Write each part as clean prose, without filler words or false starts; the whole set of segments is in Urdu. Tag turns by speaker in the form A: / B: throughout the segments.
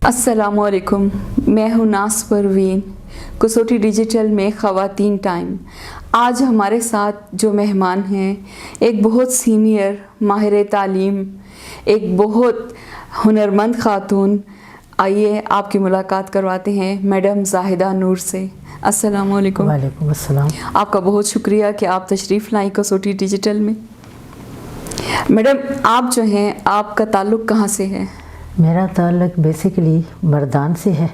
A: السلام علیکم، میں ہوں ناز پروین، کسوٹی ڈیجیٹل میں خواتین ٹائم۔ آج ہمارے ساتھ جو مہمان ہیں، ایک بہت سینئر ماہر تعلیم، ایک بہت ہنرمند خاتون۔ آئیے آپ کی ملاقات کرواتے ہیں میڈم زاہدہ نور سے۔ السلام علیکم۔
B: وعلیکم السلام۔
A: آپ کا بہت شکریہ کہ آپ تشریف لائیں کسوٹی ڈیجیٹل میں۔ میڈم، آپ جو ہیں، آپ کا تعلق کہاں سے ہے؟
B: میرا تعلق بیسیکلی مردان سے ہے،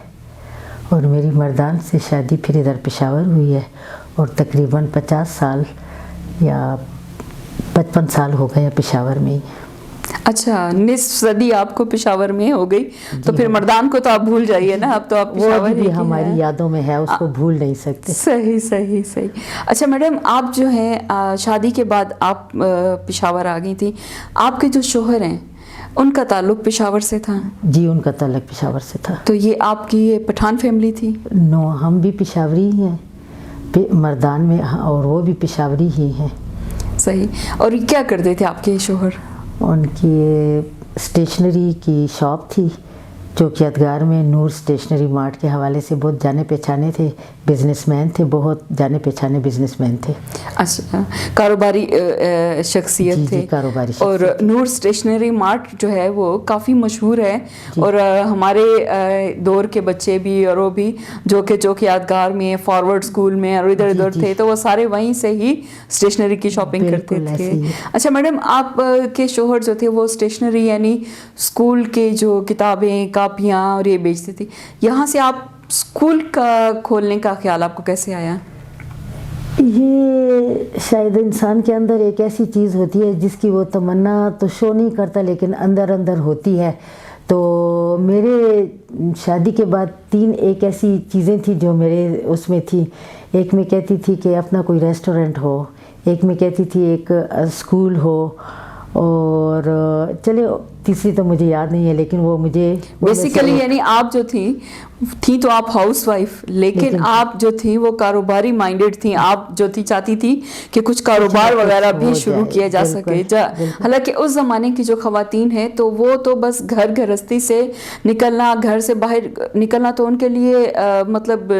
B: اور میری مردان سے شادی پھر ادھر پشاور ہوئی ہے، اور تقریباً 50 سال یا 55 سال ہو گیا پشاور میں ہی۔
A: اچھا، نصف صدی آپ کو پشاور میں ہو گئی، تو پھر مردان کو تو آپ بھول جائیے نا، اب تو آپ پشاور
B: ہی ہماری یادوں میں ہے، اس کو بھول نہیں سکتے۔
A: صحیح صحیح صحیح۔ اچھا میڈم، آپ جو ہیں شادی کے بعد آپ پشاور آ گئی تھی، آپ کے جو شوہر ہیں ان کا تعلق پشاور سے تھا؟
B: جی، ان کا تعلق پشاور سے تھا۔
A: تو یہ آپ کی یہ پٹھان فیملی تھی؟
B: نو، ہم بھی پشاوری ہی ہیں مردان میں، اور وہ بھی پشاوری ہی ہیں۔
A: صحیح۔ اور کیا کرتے تھے آپ کے شوہر؟
B: ان کی اسٹیشنری کی شاپ تھی چوکیاتگار میں، نور اسٹیشنری مارٹ کے حوالے سے بہت جانے پہچانے تھے، بزنس مین تھے، بہت جانے پہچانے بزنس مین تھے۔
A: اچھا، کاروباری شخصیت تھے۔
B: کاروباری شخصیت۔
A: اور نور اسٹیشنری مارٹ جو ہے وہ کافی مشہور ہے، اور ہمارے دور کے بچے بھی اور وہ بھی جو کہ چوکیاتگار میں، فارورڈ اسکول میں اور ادھر ادھر تھے، تو وہ سارے وہیں سے ہی اسٹیشنری کی شاپنگ کرتے تھے۔ اچھا میڈم، آپ کے شوہر جو تھے وہ اسٹیشنری یعنی اسکول کے جو کتابیں، کاپیاں اور یہ بیچتے تھے، یہاں سے آپ اسکول کا کھولنے کا خیال آپ کو کیسے آیا؟
B: یہ شاید انسان کے اندر ایک ایسی چیز ہوتی ہے جس کی وہ تمنا تو شو نہیں کرتا، لیکن اندر اندر ہوتی ہے۔ تو میرے شادی کے بعد ایک ایسی چیزیں تھیں جو میرے اس میں تھی۔ ایک میں کہتی تھی کہ اپنا کوئی ریسٹورنٹ ہو، ایک میں کہتی تھی ایک اسکول ہو، اور چلے تیسری تو مجھے یاد نہیں ہے، لیکن وہ مجھے
A: بیسیکلی یعنی آپ جو تھیں تو آپ ہاؤس وائف، لیکن آپ جو تھیں وہ کاروباری مائنڈڈ تھیں، آپ جو تھی چاہتی تھی کہ کچھ کاروبار وغیرہ بھی شروع کیا جا سکے۔ حالانکہ اس زمانے کی جو خواتین ہیں تو وہ تو بس گھر گھرستی سے نکلنا، گھر سے باہر نکلنا تو ان کے لیے مطلب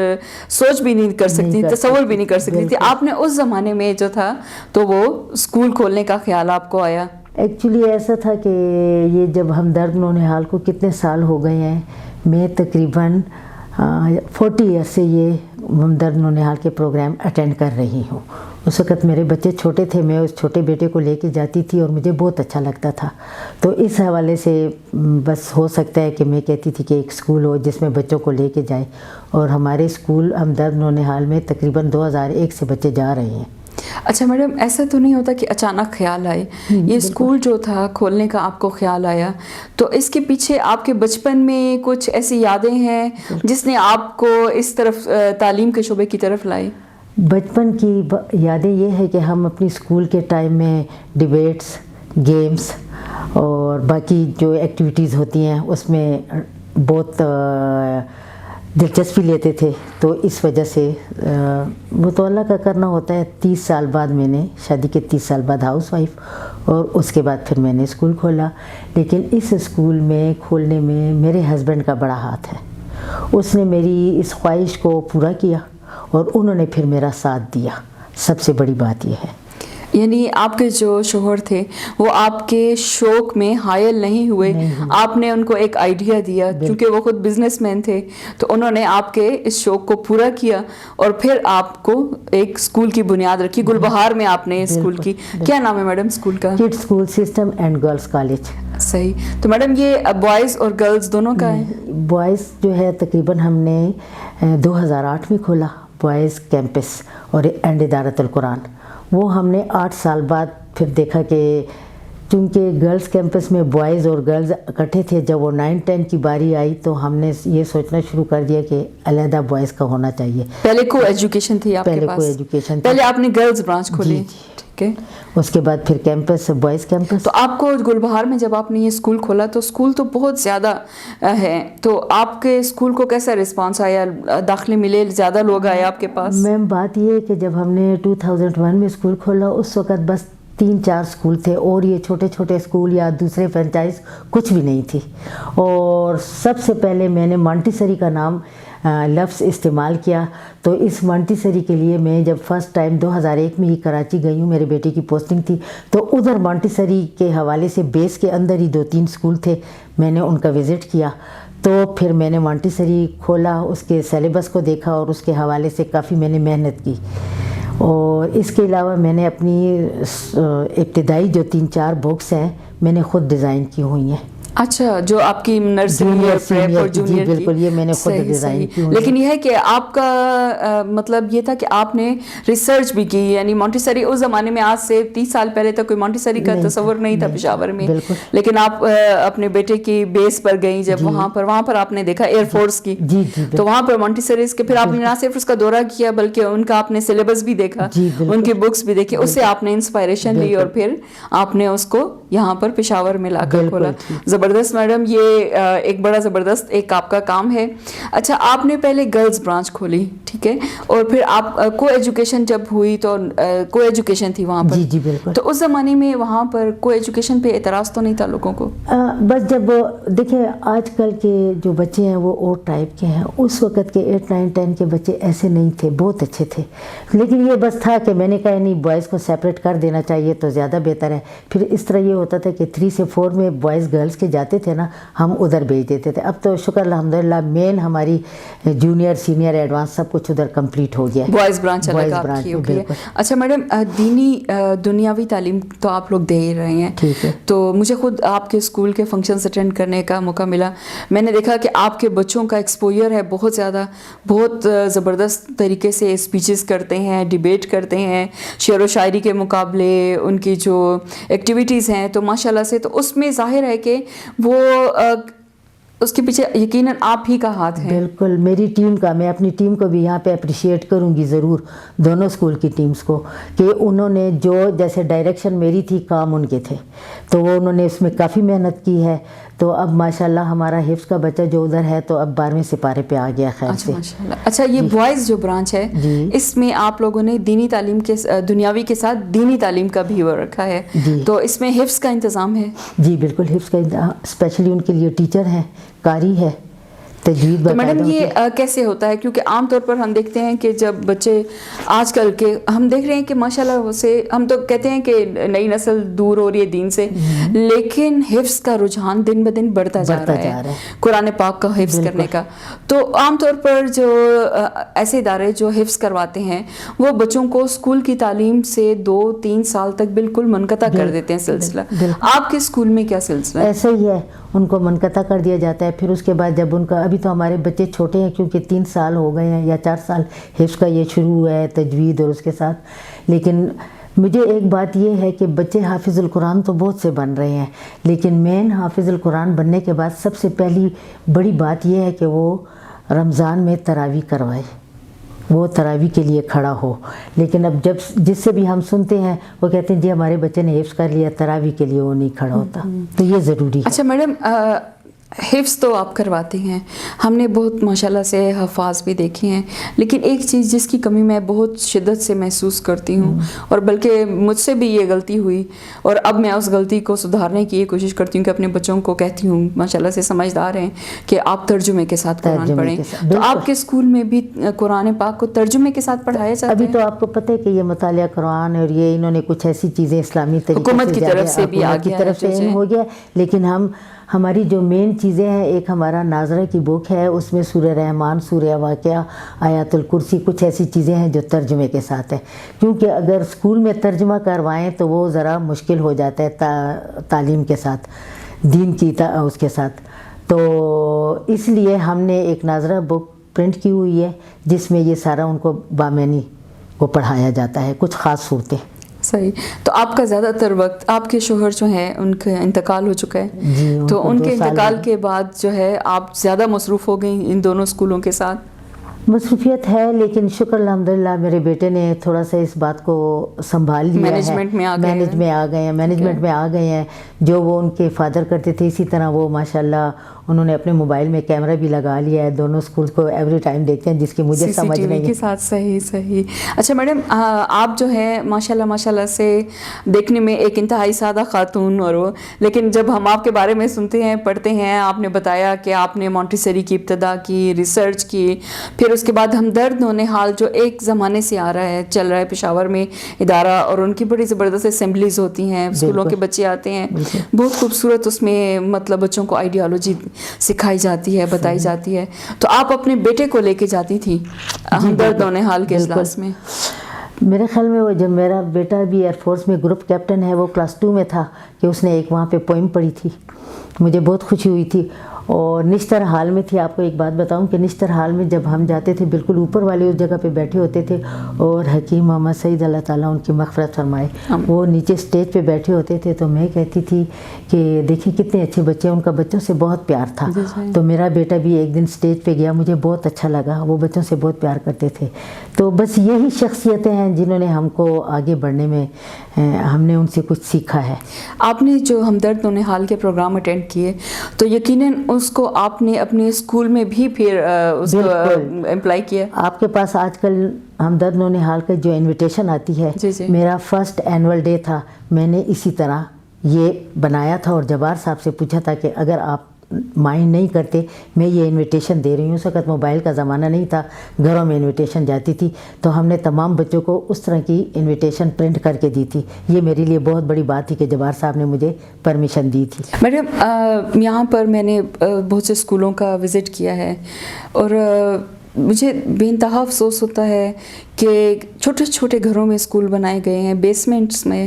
A: سوچ بھی نہیں کر سکتی، تصور بھی نہیں کر سکتی تھی۔ آپ نے اس زمانے میں جو تھا تو وہ اسکول کھولنے کا خیال آپ کو آیا؟
B: ایکچولی ایسا تھا کہ یہ جب ہمدرد نونہال کو کتنے سال ہو گئے ہیں، میں تقریباً 40 ایئر سے یہ ہمدرد نونہال کے پروگرام اٹینڈ کر رہی ہوں۔ اس وقت میرے بچے چھوٹے تھے، میں اس چھوٹے بیٹے کو لے کے جاتی تھی اور مجھے بہت اچھا لگتا تھا۔ تو اس حوالے سے بس ہو سکتا ہے کہ میں کہتی تھی کہ ایک اسکول ہو جس میں بچوں کو لے کے جائے، اور ہمارے اسکول ہمدرد نونہال میں تقریباً 2001 سے بچے جا رہے ہیں۔
A: اچھا میڈم، ایسا تو نہیں ہوتا کہ اچانک خیال آئے یہ اسکول جو تھا کھولنے کا آپ کو خیال آیا، تو اس کے پیچھے آپ کے بچپن میں کچھ ایسی یادیں ہیں جس نے آپ کو اس طرف تعلیم کے شعبے کی طرف لائی؟
B: بچپن کی یادیں یہ ہے کہ ہم اپنی اسکول کے ٹائم میں ڈیبیٹس، گیمز اور باقی جو ایکٹیویٹیز ہوتی ہیں اس میں بہت دلچسپی لیتے تھے، تو اس وجہ سے وہ تو اللہ کا کرنا ہوتا ہے۔ 30 سال بعد میں نے شادی کے 30 سال بعد ہاؤس وائف، اور اس کے بعد پھر میں نے اسکول کھولا۔ لیکن اس اسکول میں کھولنے میں میرے ہسبینڈ کا بڑا ہاتھ ہے، اس نے میری اس خواہش کو پورا کیا اور انہوں نے پھر میرا ساتھ دیا۔ سب سے بڑی بات یہ ہے،
A: یعنی آپ کے جو شوہر تھے وہ آپ کے شوق میں حائل نہیں ہوئے، آپ نے ان کو ایک آئیڈیا دیا، کیونکہ وہ خود بزنس مین تھے، تو انہوں نے آپ کے اس شوق کو پورا کیا اور پھر آپ کو ایک اسکول کی بنیاد رکھی۔ گلبہار میں آپ نے اسکول کی، کیا نام ہے میڈم اسکول کا؟
B: Kid school system and girls college.
A: صحیح۔ تو میڈم یہ بوائز اور گرلز دونوں کا ہے؟
B: بوائز جو ہے تقریباً ہم نے 2008 میں کھولا بوائز کیمپس اور اینڈ ادارت القرآن۔ وہ ہم نے 8 سال بعد پھر دیکھا کہ چونکہ گرلز کیمپس میں بوائز اور گرلز اکٹھے تھے، جب وہ 9-10 کی باری آئی تو ہم نے یہ سوچنا شروع کر دیا کہ علیحدہ بوائز کا ہونا چاہیے۔
A: پہلے کو ایجوکیشن تھی آپ کے پاس؟
B: پہلے کو ایجوکیشن،
A: پہلے آپ نے گرلز برانچ کھولی؟ ٹھیک ہے۔
B: اس کے بعد پھر کیمپس، بوائز کیمپس۔
A: تو آپ کو گلبہار میں جب آپ نے یہ اسکول کھولا تو اسکول تو بہت زیادہ ہے، تو آپ کے اسکول کو کیسا رسپانس آیا؟ داخلے ملے، زیادہ لوگ آئے آپ کے پاس؟
B: میم بات یہ ہے کہ جب ہم نے 2001 میں اسکول کھولا اس وقت بس 3-4 اسکول تھے اور یہ چھوٹے چھوٹے اسکول یا دوسرے فرنچائز کچھ بھی نہیں تھی. اور سب سے پہلے میں نے مانٹیسری کا نام لفظ استعمال کیا. تو اس مانٹیسری کے لیے میں جب فرسٹ ٹائم 2001 میں ہی کراچی گئی ہوں, میرے بیٹے کی پوسٹنگ تھی, تو ادھر مانٹیسری کے حوالے سے بیس کے اندر ہی 2-3 اسکول تھے, میں نے ان کا وزٹ کیا. تو پھر میں نے مانٹیسری کھولا, اس کے سلیبس کو دیکھا اور اس کے حوالے سے کافی میں نے محنت کی. اور اس کے علاوہ میں نے اپنی ابتدائی جو 3-4 بکس ہیں میں نے خود ڈیزائن کی ہوئی ہیں.
A: اچھا, جو آپ کی نرسری اور پریپ اور جونیئر کی,
B: بالکل یہ میں نے خود ڈیزائن کی ہوئی.
A: لیکن یہ ہے کہ آپ کا مطلب یہ تھا کہ آپ نے ریسرچ بھی کی, یعنی مانٹیسری اس زمانے میں آج سے 30 سال پہلے تک کوئی مانٹیسری کا تصور نہیں تھا پشاور میں, لیکن آپ اپنے بیٹے کی بیس پر گئیں جب وہاں پر آپ نے دیکھا ایئر فورس کی, تو وہاں پر مانٹیسریز کے پھر آپ نے نہ صرف اس کا دورہ کیا بلکہ ان کا آپ نے سلیبس بھی دیکھا, ان کی بکس بھی دیکھی, اس سے آپ نے انسپائریشن لی اور پھر آپ نے اس کو یہاں پر پشاور میں لا کر کھولا. زبردست میڈم, یہ ایک بڑا زبردست ایک آپ کا کام ہے. اچھا, آپ نے پہلے گرلز برانچ کھولی, ٹھیک ہے, اور پھر آپ کو ایجوکیشن جب ہوئی تو کو ایجوکیشن تھی وہاں پر.
B: جی بالکل.
A: تو اس زمانے میں وہاں پر کو ایجوکیشن پہ اعتراض تو نہیں تھا لوگوں کو؟
B: بس جب دیکھیں آج کل کے جو بچے ہیں وہ اور ٹائپ کے ہیں, اس وقت کے 8, 9, 10 کے بچے ایسے نہیں تھے, بہت اچھے تھے. لیکن یہ بس تھا کہ میں نے کہا نہیں, بوائز کو سیپریٹ کر دینا چاہیے تو زیادہ بہتر ہے. پھر اس طرح یہ ہوتا تھا کہ 3 سے 4 میں بوائز گرلز کے جاتے تھے نا, ہم ادھر بھیج دیتے تھے. اب تو شکر الحمدللہ مین ہماری جونیئر سینئر ایڈوانس سب کچھ ادھر کمپلیٹ ہو گیا,
A: بوائز برانچ الگ آپ کی ہو گئی ہے. اچھا میڈم, دینی دنیاوی تعلیم تو آپ لوگ دے ہی رہے ہیں,
B: ٹھیک ہے.
A: تو مجھے خود آپ کے اسکول کے فنکشنز اٹینڈ کرنے کا موقع ملا. میں نے دیکھا کہ آپ کے بچوں کا ایکسپوئر ہے بہت زیادہ, بہت زبردست طریقے سے اسپیچز کرتے ہیں, ڈیبیٹ کرتے ہیں, شعر و شاعری کے مقابلے, ان کی جو ایکٹیویٹیز ہیں تو ماشاءاللہ سے, تو اس میں ظاہر ہے کہ وہ اس کے پیچھے یقیناً آپ ہی کا ہاتھ ہے.
B: بالکل, میری ٹیم کا, میں اپنی ٹیم کو بھی یہاں پہ اپریشیٹ کروں گی ضرور, دونوں اسکول کی ٹیمز کو, کہ انہوں نے جو جیسے ڈائریکشن میری تھی کام ان کے تھے, تو وہ انہوں نے اس میں کافی محنت کی ہے. تو اب ماشاءاللہ ہمارا حفظ کا بچہ جو ادھر ہے تو اب 12ویں سپارے پہ آ گیا خیر سے.
A: اچھا, یہ بوائز جو برانچ ہے اس میں آپ لوگوں نے دینی تعلیم کے دنیاوی کے ساتھ دینی تعلیم کا بھی وہ رکھا ہے, تو اس میں حفظ کا انتظام ہے؟
B: جی بالکل, حفظ کا انتظام, اسپیشلی ان کے لیے ٹیچر ہیں, قاری ہے, تجوید.
A: تو میڈم یہ کیسے ہوتا ہے؟ کیونکہ عام طور پر ہم دیکھتے ہیں کہ جب بچے آج کل کے ہم دیکھ رہے ہیں کہ ماشاءاللہ سے ہم تو کہتے ہیں کہ نئی نسل دور ہو رہی ہے دین سے, لیکن حفظ کا رجحان دن بدن بڑھتا جا رہا ہے, قرآن پاک کا حفظ کرنے کا. تو عام طور پر جو ایسے ادارے جو حفظ کرواتے ہیں وہ بچوں کو اسکول کی تعلیم سے 2-3 سال تک بالکل منقطع کر دیتے ہیں سلسلہ. آپ کے اسکول میں کیا سلسلہ ہے؟
B: ایسا ہی ہے, ان کو منقطع کر دیا جاتا ہے. پھر اس کے بعد جب ان کا, ابھی تو ہمارے بچے چھوٹے ہیں کیونکہ 3 سال ہو گئے ہیں یا 4 سال حفظ کا یہ شروع ہوا ہے, تجوید اور اس کے ساتھ. لیکن مجھے ایک بات یہ ہے کہ بچے حافظ القرآن تو بہت سے بن رہے ہیں, لیکن مین حافظ القرآن بننے کے بعد سب سے پہلی بڑی بات یہ ہے کہ وہ رمضان میں تراویح کروائے, وہ تراویح کے لیے کھڑا ہو. لیکن اب جب جس سے بھی ہم سنتے ہیں وہ کہتے ہیں جی ہمارے بچے نے حفظ کر لیا, تراویح کے لیے وہ نہیں کھڑا ہوتا. تو یہ ضروری ہے.
A: اچھا میڈم, حفظ تو آپ کرواتے ہیں, ہم نے بہت ماشاءاللہ سے حفاظ بھی دیکھے ہیں, لیکن ایک چیز جس کی کمی میں بہت شدت سے محسوس کرتی ہوں, اور بلکہ مجھ سے بھی یہ غلطی ہوئی اور اب میں اس غلطی کو سدھارنے کی یہ کوشش کرتی ہوں کہ اپنے بچوں کو کہتی ہوں, ماشاءاللہ سے سمجھدار ہیں, کہ آپ ترجمے کے ساتھ قرآن پڑھیں. تو آپ کے اسکول میں بھی قرآن پاک کو ترجمے کے ساتھ پڑھایا جاتا ہے؟
B: ابھی تو آپ کو پتہ ہے کہ یہ مطالعہ قرآن اور یہ انہوں نے کچھ ایسی چیزیں اسلامی طریقے
A: حکومت کی طرف سے بھی
B: ہو گیا, لیکن ہماری جو مین چیزیں ہیں, ایک ہمارا ناظرہ کی بک ہے, اس میں سورہ رحمان, سورہ واقعہ, آیات الکرسی, کچھ ایسی چیزیں ہیں جو ترجمے کے ساتھ ہیں. کیونکہ اگر اسکول میں ترجمہ کروائیں تو وہ ذرا مشکل ہو جاتا ہے تعلیم کے ساتھ, دین کی اس کے ساتھ. تو اس لیے ہم نے ایک ناظرہ بک پرنٹ کی ہوئی ہے جس میں یہ سارا ان کو بامعنی کو پڑھایا جاتا ہے, کچھ خاص صورتیں.
A: صحیح. تو آپ کا زیادہ تر وقت, آپ کے شوہر جو ہیں ان کا انتقال ہو چکا ہے, تو ان کے انتقال کے بعد جو ہے آپ زیادہ مصروف ہو گئیں ان دونوں اسکولوں کے ساتھ؟
B: مصروفیت ہے, لیکن شکر الحمدللہ میرے بیٹے نے تھوڑا سا اس بات کو سنبھال لیا ہے, مینجمنٹ میں آ گئے ہیں. جو وہ ان کے فادر کرتے تھے اسی طرح وہ ماشاءاللہ انہوں نے اپنے موبائل میں کیمرہ بھی لگا لیا ہے, دونوں اسکولس کو ایوری ٹائم دیکھتے ہیں, جس کی مجھے سمجھ نہیں
A: کے ساتھ. صحیح. اچھا میڈم, آپ جو ہے ماشاءاللہ سے دیکھنے میں ایک انتہائی سادہ خاتون اور وہ, لیکن جب ہم آپ کے بارے میں سنتے ہیں پڑھتے ہیں, آپ نے بتایا کہ آپ نے مونٹیسری کی ابتدا کی, ریسرچ کی, پھر اس کے بعد ہمدرد نونہال جو ایک زمانے سے آ رہا ہے, چل رہا ہے پشاور میں ادارہ, اور ان کی بڑی زبردست اسمبلیز ہوتی ہیں, اسکولوں کے بچے آتے ہیں, بہت خوبصورت اس میں مطلب بچوں کو آئیڈیالوجی سکھائی جاتی ہے, بتائی جاتی ہے. تو آپ اپنے بیٹے کو لے کے جاتی تھی ہمدرد نونہال کے اجلاس میں؟
B: میرے خیال میں وہ جب میرا بیٹا بھی ایئر فورس میں گروپ کیپٹن ہے, وہ کلاس 2 میں تھا, کہ اس نے ایک وہاں پہ پوئم پڑھی تھی, مجھے بہت خوشی ہوئی تھی. اور نشتر ہال میں تھی. آپ کو ایک بات بتاؤں کہ نشتر ہال میں جب ہم جاتے تھے بالکل اوپر والے اس جگہ پہ بیٹھے ہوتے تھے, اور حکیم محمد سعید اللہ تعالیٰ ان کی مغفرت فرمائے, وہ نیچے اسٹیج پہ بیٹھے ہوتے تھے, تو میں کہتی تھی کہ دیکھیں کتنے اچھے بچے ہیں, ان کا بچوں سے بہت پیار تھا. تو میرا بیٹا بھی ایک دن اسٹیج پہ گیا, مجھے بہت اچھا لگا, وہ بچوں سے بہت پیار کرتے تھے. تو بس یہی شخصیتیں ہیں جنہوں نے ہم کو آگے بڑھنے میں, ہم نے ان سے کچھ سیکھا ہے.
A: آپ نے جو ہمدرد نونہال کے پروگرام اٹینڈ کیے تو یقیناً اس کو آپ نے اپنے اسکول میں بھی پھر اس کو امپلائی کیا.
B: آپ کے پاس آج کل ہمدرد نونہال کا جو انویٹیشن آتی ہے, میرا فرسٹ اینول ڈے تھا, میں نے اسی طرح یہ بنایا تھا, اور جبار صاحب سے پوچھا تھا کہ اگر آپ مائنڈ نہیں کرتے میں یہ انویٹیشن دے رہی ہوں. اس وقت موبائل کا زمانہ نہیں تھا, گھروں میں انویٹیشن جاتی تھی, تو ہم نے تمام بچوں کو اس طرح کی انویٹیشن پرنٹ کر کے دی تھی. یہ میرے لیے بہت بڑی بات تھی کہ جبار صاحب نے مجھے پرمیشن دی تھی.
A: میڈم یہاں پر میں نے بہت سے اسکولوں کا وزٹ کیا ہے, اور مجھے بے انتہا افسوس ہوتا ہے کہ چھوٹے چھوٹے گھروں میں اسکول بنائے گئے ہیں, بیسمنٹس میں,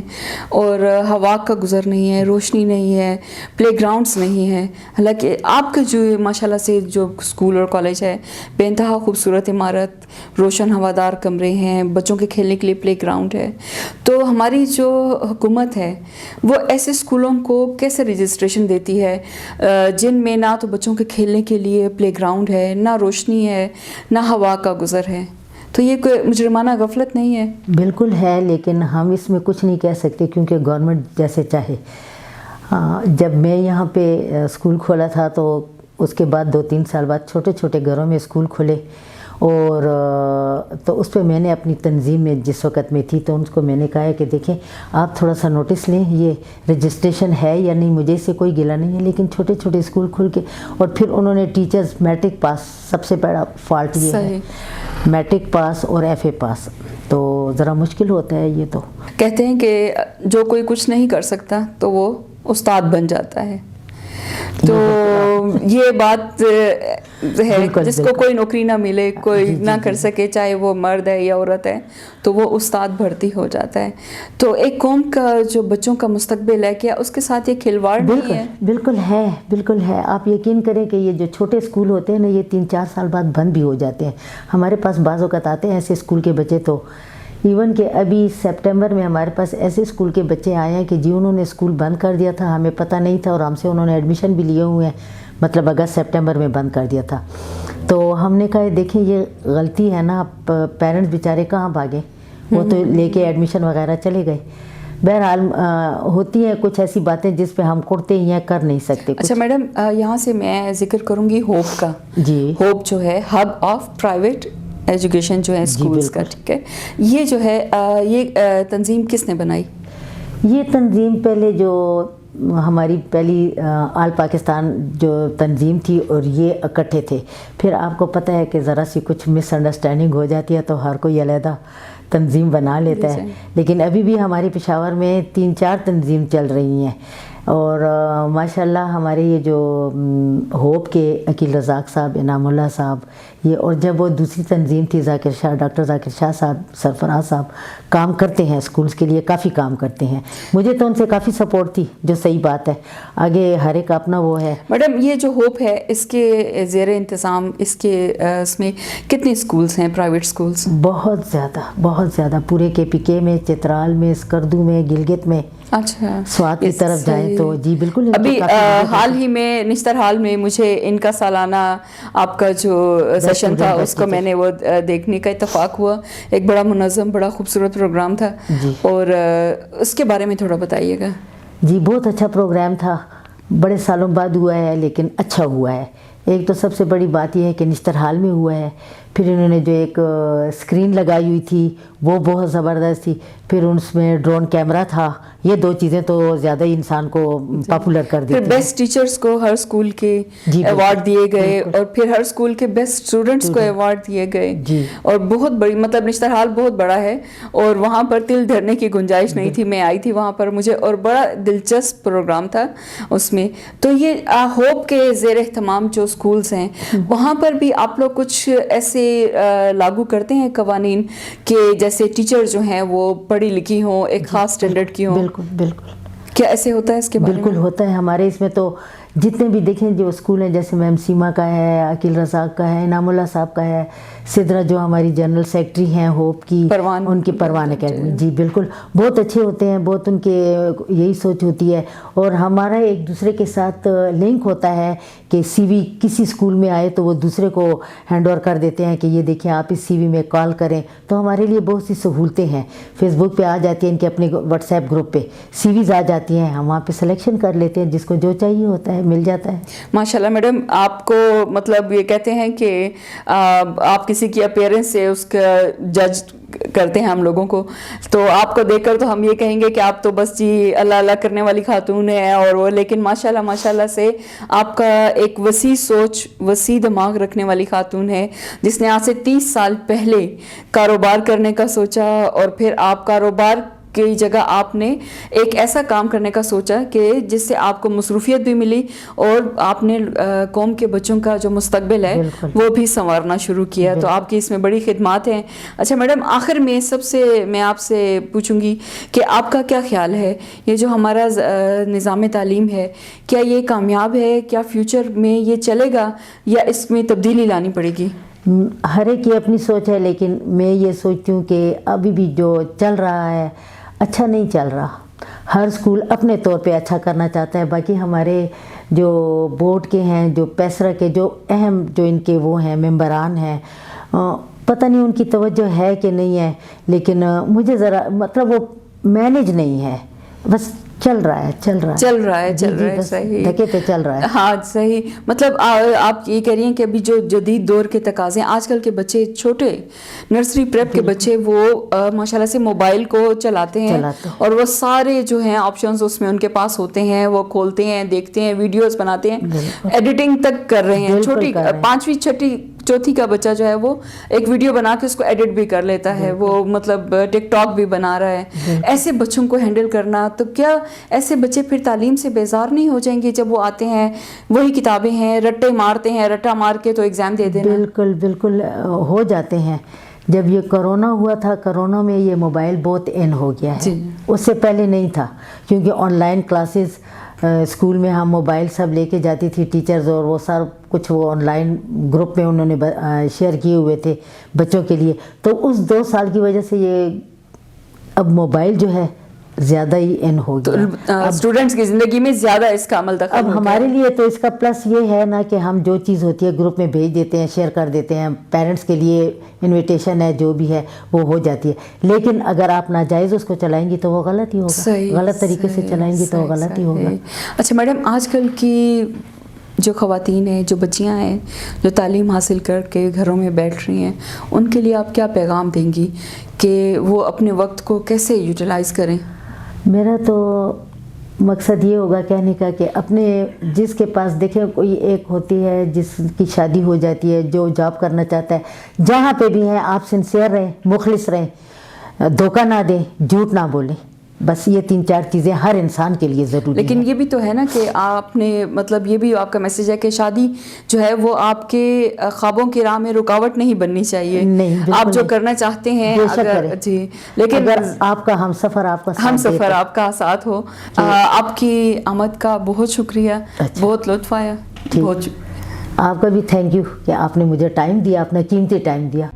A: اور ہوا کا گزر نہیں ہے, روشنی نہیں ہے, پلے گراؤنڈس نہیں ہے. حالانکہ آپ کا جو ماشاءاللہ سے جو اسکول اور کالج ہے, بے انتہا خوبصورت عمارت, روشن ہوادار کمرے ہیں, بچوں کے کھیلنے کے لیے پلے گراؤنڈ ہے. تو ہماری جو حکومت ہے وہ ایسے اسکولوں کو کیسے رجسٹریشن دیتی ہے جن میں نہ تو بچوں کے کھیلنے کے لیے پلے گراؤنڈ ہے, نہ روشنی ہے, نہ ہوا کا گزر ہے؟ تو یہ کوئی مجرمانہ غفلت نہیں ہے؟
B: بالکل ہے, لیکن ہم اس میں کچھ نہیں کہہ سکتے کیونکہ گورنمنٹ جیسے چاہے. جب میں یہاں پہ اسکول کھولا تھا تو اس کے بعد 2-3 سال بعد چھوٹے چھوٹے گھروں میں اسکول کھلے, اور تو اس پہ میں نے اپنی تنظیم میں جس وقت میں تھی تو ان کو میں نے کہا ہے کہ دیکھیں آپ تھوڑا سا نوٹس لیں, یہ رجسٹریشن ہے یا نہیں, مجھے اس سے کوئی گلہ نہیں ہے, لیکن چھوٹے چھوٹے اسکول کھل کے, اور پھر انہوں نے ٹیچرز میٹرک پاس, سب سے بڑا فالٹ یہ ہے میٹرک پاس اور ایف اے پاس, تو ذرا مشکل ہوتا ہے. یہ تو
A: کہتے ہیں کہ جو کوئی کچھ نہیں کر سکتا تو وہ استاد بن جاتا ہے, تو یہ بات ہے جس کو کوئی نوکری نہ ملے, کوئی نہ کر سکے, چاہے وہ مرد ہے یا عورت ہے, تو وہ استاد بھرتی ہو جاتا ہے. تو ایک قوم کا جو بچوں کا مستقبل ہے, کیا اس کے ساتھ یہ کھلواڑ نہیں ہے؟
B: بالکل ہے, بالکل ہے. آپ یقین کریں کہ یہ جو چھوٹے اسکول ہوتے ہیں نا, یہ 3-4 سال بعد بند بھی ہو جاتے ہیں. ہمارے پاس بعض اوقات آتے ہیں ایسے اسکول کے بچے, تو ایون کہ ابھی سپٹمبر میں ہمارے پاس ایسے اسکول کے بچے آئے ہیں کہ جی انہوں نے اسکول بند کر دیا تھا, ہمیں پتہ نہیں تھا, اور ہم سے انہوں نے ایڈمیشن بھی لیے ہوئے ہیں, مطلب اگست سپٹمبر میں بند کر دیا تھا. تو ہم نے کہا دیکھیں یہ غلطی ہے نا, پیرنٹس بیچارے کہاں بھاگیں, وہ تو لے کے ایڈمیشن وغیرہ چلے گئے. بہرحال ہوتی ہیں کچھ ایسی باتیں جس پہ ہم کرتے ہی ہیں, کر نہیں سکتے.
A: اچھا میڈم, یہاں سے میں ذکر کروں گی ہوپ کا.
B: جی,
A: ہوپ جو ہے ہب آف پرائیویٹ ایجوکیشن جو ہے اسکولس کا, ٹھیک ہے, یہ جو ہے یہ تنظیم کس نے بنائی؟
B: یہ تنظیم پہلے جو ہماری پہلی آل پاکستان جو تنظیم تھی, اور یہ اکٹھے تھے. پھر آپ کو پتہ ہے کہ ذرا سی کچھ مس انڈرسٹینڈنگ ہو جاتی ہے تو ہر کوئی علیحدہ تنظیم بنا لیتا ہے. لیکن ابھی بھی ہمارے پشاور میں 3-4 تنظیم چل رہی ہیں, اور ماشاءاللہ ہمارے یہ جو ہوپ کے عقیل رزاق صاحب, انعام اللہ صاحب, یہ, اور جب وہ دوسری تنظیم تھی ذاکر شاہ, ڈاکٹر ذاکر شاہ صاحب, سرفراز صاحب, کام کرتے ہیں اسکولس کے لیے, کافی کام کرتے ہیں. مجھے تو ان سے کافی سپورٹ تھی, جو صحیح بات ہے. آگے ہر ایک اپنا وہ ہے.
A: میڈم یہ جو ہوپ ہے اس کے زیر انتظام اس میں کتنے اسکولس ہیں, پرائیویٹ اسکولس؟
B: بہت زیادہ, پورے KPK میں, چترال میں, اسکردو میں, گلگت میں.
A: اچھا,
B: سوات کی طرف جائیں تو جی بالکل.
A: ابھی حال ہی میں نشتر حال میں مجھے ان کا سالانہ آپ کا جو سیشن تھا اس کو میں نے وہ دیکھنے کا اتفاق ہوا. ایک بڑا منظم, بڑا خوبصورت پروگرام تھا, اور اس کے بارے میں تھوڑا بتائیے گا.
B: جی بہت اچھا پروگرام تھا. بڑے سالوں بعد ہوا ہے لیکن اچھا ہوا ہے. ایک تو سب سے بڑی بات یہ ہے کہ نشتر حال میں ہوا ہے. پھر انہوں نے جو ایک اسکرین لگائی ہوئی تھی وہ بہت زبردست تھی. پھر اس میں ڈرون کیمرہ تھا. یہ دو چیزیں تو زیادہ ہی انسان کو پاپولر کر دیتی ہیں.
A: پھر بیسٹ ٹیچرز کو ہر اسکول کے ایوارڈ دیے گئے اور پھر ہر اسکول کے بیسٹ اسٹوڈنٹس کو ایوارڈ دیے گئے. اور بہت بڑی مطلب نشتر حال بہت بڑا ہے اور وہاں پر تل دھرنے کی گنجائش نہیں تھی. میں آئی تھی وہاں پر, مجھے اور بڑا دلچسپ پروگرام تھا اس میں. تو یہ ہوپ کے زیر اہتمام جو اسکولس ہیں وہاں پر بھی آپ لوگ کچھ ایسے لاگو کرتے ہیں قوانین کہ جیسے ٹیچر جو ہیں وہ پڑھی لکھی ہوں, ایک خاص اسٹینڈرڈ کی ہوں؟
B: بالکل بالکل.
A: کیا ایسے ہوتا ہے اس کے بارے میں؟
B: بالکل ہوتا ہے. ہمارے اس میں تو جتنے بھی دیکھیں جو اسکول ہیں, جیسے میم سیما کا ہے, عقیل رزاق کا ہے, انعام اللہ صاحب کا ہے, سدرا جو ہماری جنرل سیکرٹری ہیں ہوپ کی, ان کی پروان اکیڈمی, جی بالکل بہت اچھے ہوتے ہیں. بہت ان کے یہی سوچ ہوتی ہے اور ہمارا ایک دوسرے کے ساتھ لنک ہوتا ہے کہ سی وی کسی اسکول میں آئے تو وہ دوسرے کو ہینڈ اوور کر دیتے ہیں کہ یہ دیکھیں آپ اس سی وی میں کال کریں. تو ہمارے لیے بہت سی سہولتیں ہیں. فیس بک پہ آ جاتی ہیں ان کے اپنے واٹس ایپ گروپ پہ سی ویز آ جاتی ہیں, ہم وہاں پہ سلیکشن کر لیتے ہیں, جس کو جو چاہیے ہوتا ہے مل جاتا ہے.
A: ماشاء اللہ میڈم, آپ کو مطلب یہ کہتے ہیں کہ آپ کسی کی اپیئرنس سے اس کا جج کرتے ہیں ہم لوگوں کو, تو آپ کو دیکھ کر تو ہم یہ کہیں گے کہ آپ تو بس جی اللہ اللہ کرنے والی خاتون ہیں اور وہ, لیکن ماشاءاللہ سے آپ کا ایک وسیع سوچ, وسیع دماغ رکھنے والی خاتون ہے جس نے آج سے 30 سال پہلے کاروبار کرنے کا سوچا اور پھر آپ کاروبار کی جگہ آپ نے ایک ایسا کام کرنے کا سوچا کہ جس سے آپ کو مصروفیت بھی ملی اور آپ نے قوم کے بچوں کا جو مستقبل ہے وہ بھی سنوارنا شروع کیا. تو آپ کی اس میں بڑی خدمات ہیں. اچھا میڈم, آخر میں سب سے میں آپ سے پوچھوں گی کہ آپ کا کیا خیال ہے, یہ جو ہمارا نظام تعلیم ہے کیا یہ کامیاب ہے؟ کیا فیوچر میں یہ چلے گا یا اس میں تبدیلی لانی پڑے گی؟
B: ہر ایک کی اپنی سوچ ہے, لیکن میں یہ سوچتی ہوں کہ ابھی بھی جو چل رہا ہے اچھا نہیں چل رہا. ہر اسکول اپنے طور پہ اچھا کرنا چاہتا ہے. باقی ہمارے جو بورڈ کے ہیں, جو پیسرا کے جو اہم جو ان کے وہ ہیں ممبران ہیں, پتہ نہیں ان کی توجہ ہے کہ نہیں ہے, لیکن مجھے ذرا مطلب وہ مینیج نہیں ہے. بس چل رہا ہے صحیح دھکے پہ چل رہا ہے.
A: ہاں صحیح. مطلب آپ یہ کہہ رہی ہیں کہ ابھی جو جدید دور کے تقاضے ہیں, آج کل کے بچے چھوٹے نرسری پریپ کے بچے وہ ماشاءاللہ سے موبائل کو چلاتے ہیں اور وہ سارے جو ہیں آپشنز اس میں ان کے پاس ہوتے ہیں, وہ کھولتے ہیں, دیکھتے ہیں, ویڈیوز بناتے ہیں, ایڈیٹنگ تک کر رہے ہیں. چھوٹی 5ویں 6ٹھی 4تھی کا بچہ جو ہے وہ ایک ویڈیو بنا کے اس کو ایڈٹ بھی کر لیتا ہے, وہ مطلب ٹک ٹاک بھی بنا رہا ہے. ایسے بچوں کو ہینڈل کرنا, تو کیا ایسے بچے پھر تعلیم سے بیزار نہیں ہو جائیں گے جب وہ آتے ہیں وہی کتابیں ہیں, رٹے مارتے ہیں, رٹا مار کے تو ایگزام دے دینا؟
B: بالکل ہو جاتے ہیں. جب یہ کرونا ہوا تھا, کرونا میں یہ موبائل بہت ان ہو گیا ہے. اس سے پہلے نہیں تھا, کیونکہ آن لائن کلاسز اسکول میں ہم موبائل سب لے کے جاتی تھی ٹیچرز, اور وہ سب کچھ وہ آن لائن گروپ میں انہوں نے شیئر کیے ہوئے تھے بچوں کے لیے. تو اس 2 سال کی وجہ سے یہ اب موبائل جو ہے زیادہ ہی ان ہو گیا.
A: اسٹوڈنٹس کی زندگی میں زیادہ اس کا عمل دخل.
B: اب ہمارے لیے تو اس کا پلس یہ ہے نا کہ ہم جو چیز ہوتی ہے گروپ میں بھیج دیتے ہیں, شیئر کر دیتے ہیں. پیرنٹس کے لیے انویٹیشن ہے جو بھی ہے وہ ہو جاتی ہے. لیکن اگر آپ ناجائز اس کو چلائیں گی تو وہ غلط ہی ہوگا, غلط طریقے سے چلائیں گی تو وہ غلط ہی ہوگا.
A: اچھا میڈم, آج کل کی جو خواتین ہیں, جو بچیاں ہیں, جو تعلیم حاصل کر کے گھروں میں بیٹھ رہی ہیں, ان کے لیے آپ کیا پیغام دیں گی کہ وہ اپنے وقت کو کیسے یوٹیلائز کریں؟
B: میرا تو مقصد یہ ہوگا کہنے کا کہ اپنے جس کے پاس دیکھیں کوئی ایک ہوتی ہے جس کی شادی ہو جاتی ہے, جو جاب کرنا چاہتا ہے, جہاں پہ بھی ہیں آپ سنسیئر رہیں, مخلص رہیں, دھوکہ نہ دیں, جھوٹ نہ بولیں. بس یہ 3-4 چیزیں ہر انسان کے لیے ضروری ہیں.
A: لیکن یہ بھی تو ہے نا کہ آپ نے مطلب یہ بھی آپ کا میسج ہے کہ شادی جو ہے وہ آپ کے خوابوں کی راہ میں رکاوٹ نہیں بننی چاہیے.
B: نہیں,
A: آپ جو کرنا چاہتے ہیں اگر جی, لیکن
B: اگر آپ کا ہم سفر آپ کا
A: ساتھ ہو. آپ کی آمد کا بہت شکریہ, بہت لطف آیا.
B: آپ کا بھی تھینک یو کہ آپ نے مجھے ٹائم دیا, اپنا قیمتی ٹائم دیا.